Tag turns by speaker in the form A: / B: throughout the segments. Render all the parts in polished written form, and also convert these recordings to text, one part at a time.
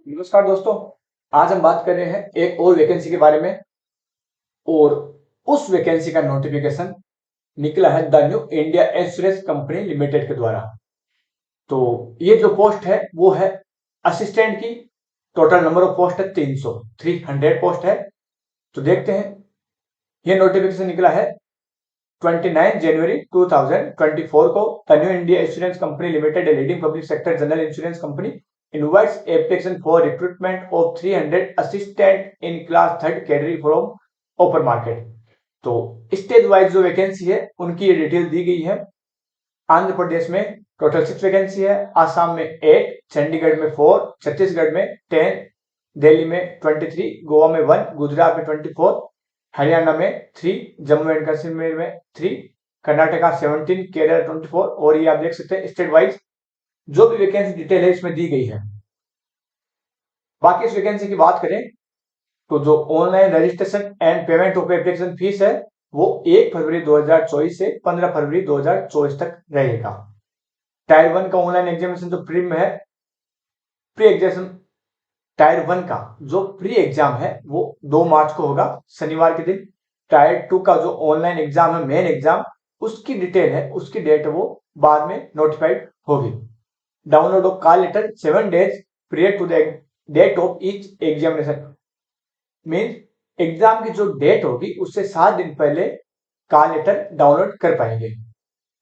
A: नमस्कार दोस्तों। आज हम बात कर रहे हैं एक और वैकेंसी के बारे में और उस वैकेंसी का नोटिफिकेशन निकला है the new India insurance company limited के द्वारा। तो ये जो पोस्ट है वो है असिस्टेंट की। टोटल नंबर ऑफ पोस्ट है 300 पोस्ट है। तो देखते हैं। ये नोटिफिकेशन निकला है 29 जनवरी 2024 को। The new India insurance company limited, a leading public sector general insurance company, invites application for recruitment of 300 assistant in class third category from open market। तो स्टेज वाइज जो वैकेंसी है उनकी ये डिटेल दी गई है। आंध्र प्रदेश में टोटल 6 वैकेंसी है, आसाम में 8, चंडीगढ़ में 4, छत्तीसगढ़ में 10, दिल्ली में 23, गोवा में 1, गुजरात में 24, हरियाणा में 3, जम्मू एंड कश्मीर में 3, कर्नाटका 17, केरल 24। और ये आप देख सकते हैं स्टेट वाइज जो भी वैकेंसी डिटेल है इसमें दी गई है। बाकी इस वैकेंसी की बात करें तो जो online registration and payment of application fees है वो 1 फरवरी 2024 से 15 फरवरी 2024 तक रहेगा। टायर 1 का ऑनलाइन एग्जामिनेशन जो प्री में है, प्री एग्जाम टायर 1 का जो प्री एग्जाम है वो 2 मार्च को होगा, शनिवार के दिन। टायर 2 का जो ऑनलाइन एग्जाम है, मेन एग्जाम, उसकी डिटेल है, उसकी डेट वो बाद में नोटिफाइड होगी। Download of call letter 7 days prior to the date of each examination। Main exam की जो डेट होगी उससे 7 दिन पहले कॉल लेटर डाउनलोड कर पाएंगे।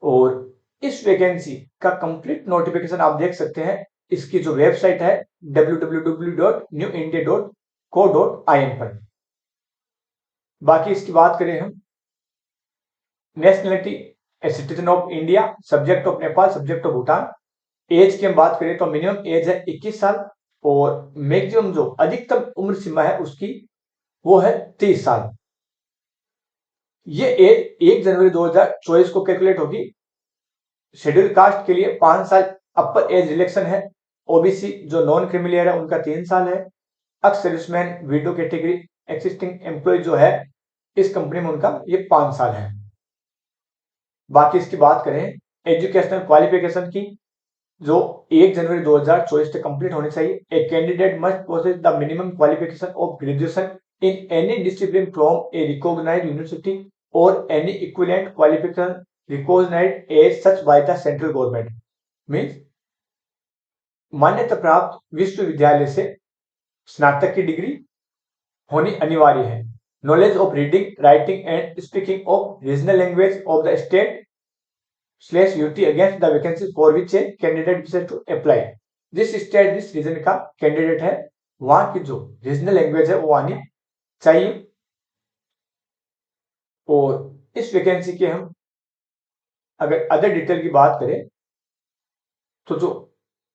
A: और इस वैकेंसी का कंप्लीट नोटिफिकेशन आप देख सकते हैं। इसकी जो वेबसाइट है www.newindia.co.in पर। बाकी इसकी बात करें हम, nationality a citizen of India, subject of Nepal, subject of Bhutan. Age की हम बात करें तो मिनिमम एज है 21 साल और मैक्सिमम जो अधिकतम उम्र सीमा है उसकी वो है 30 साल। ये एज 1 जनवरी 2024 को कैलकुलेट होगी। शेड्यूल कास्ट के लिए 5 साल अपर एज रिलैक्सन है। ओबीसी जो नॉन क्रिमिलियर है उनका 3 साल है। Ex serviceman, widow category, existing employee जो है इस कंपनी में उनका ये 5 साल है। बाकी इसकी बात करें एजुकेशनल क्वालिफिकेशन की, जो 1 जनवरी 2024 तक कंप्लीट होनी चाहिए। A candidate must possess the minimum qualification of graduation in any discipline from a recognised university और any equivalent qualification recognised as such by the central government. Means मान्यता प्राप्त विश्वविद्यालय से स्नातक की डिग्री होनी अनिवार्य है। Knowledge of reading, writing and speaking of regional language of the state /UT against the vacancy for which a candidate wishes to apply। जिस स्टेट जिस रीजन का कैंडिडेट है वहां की जो रीजनल लैंग्वेज है वो आनी चाहिए। और इस वैकेंसी के हम अगर अदर डिटेल की बात करें तो जो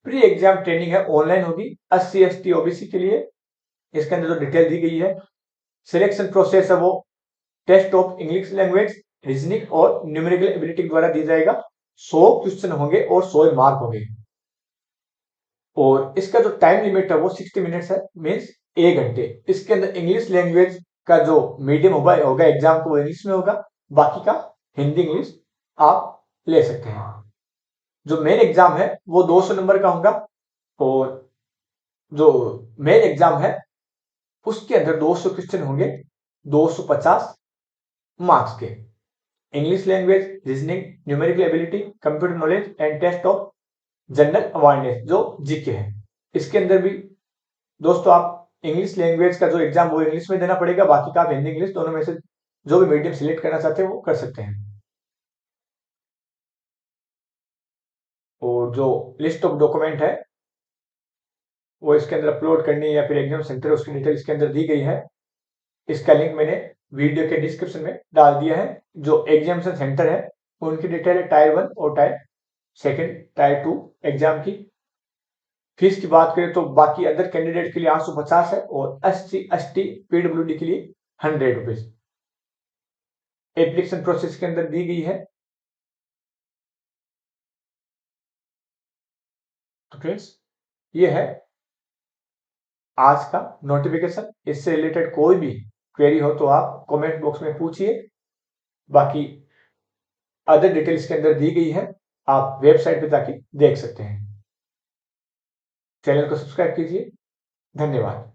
A: प्री एग्जाम ट्रेनिंग है ऑनलाइन होगी SC ST OBC के लिए। इसके अंदर जो डिटेल दी गई है, सिलेक्शन प्रोसेस है वो test of English language, reasoning और न्यूमेरिकल एबिलिटी द्वारा दी जाएगा। 100 क्वेश्चन होंगे और 100 मार्क होंगे। और इसका जो टाइम लिमिट है वो 60 मिनट्स है, मीन्स 1 घंटे। इसके अंदर इंग्लिश लैंग्वेज का जो मीडियम होगा एग्जाम को वो इंग्लिश में होगा, बाकी का हिंदी इंग्लिश आप ले सकते हैं। जो मेन एग्जाम है वो 200 नंबर का होगा और जो मेन एग्जाम है उसके अंदर 200 क्वेश्चन होंगे, 250 मार्क्स के। English language, reasoning, numerical ability, computer knowledge and test of general awareness जो जीके है। इसके अंदर भी दोस्तों आप इंग्लिश लैंग्वेज का जो एग्जाम वो इंग्लिश में देना पड़ेगा, बाकी का आप हिंदी इंग्लिश दोनों में से जो भी मीडियम सिलेक्ट करना चाहते हैं वो कर सकते हैं। और जो लिस्ट ऑफ डॉक्यूमेंट है वो इसके अंदर अपलोड करनी है या फिर एग्जाम सेंटर उसकी डिटेल इसके अंदर दी गई है। इसका लिंक मैंने वीडियो के डिस्क्रिप्शन में डाल दिया है। जो एग्जामिनेशन सेंटर है उनकी डिटेल है टायर 1 और टायर 2 एग्जाम की। फीस की बात करें तो बाकी अदर कैंडिडेट के लिए 850 है और SC ST PWD के लिए 100 रुपीज। एप्लीकेशन प्रोसेस के अंदर दी गई है। तो फ्रेंड्स ये है आज का नोटिफिकेशन। इससे रिलेटेड कोई भी क्वेरी हो तो आप कमेंट बॉक्स में पूछिए। बाकी अदर डिटेल्स के अंदर दी गई है, आप वेबसाइट पे जाके देख सकते हैं। चैनल को सब्सक्राइब कीजिए। धन्यवाद।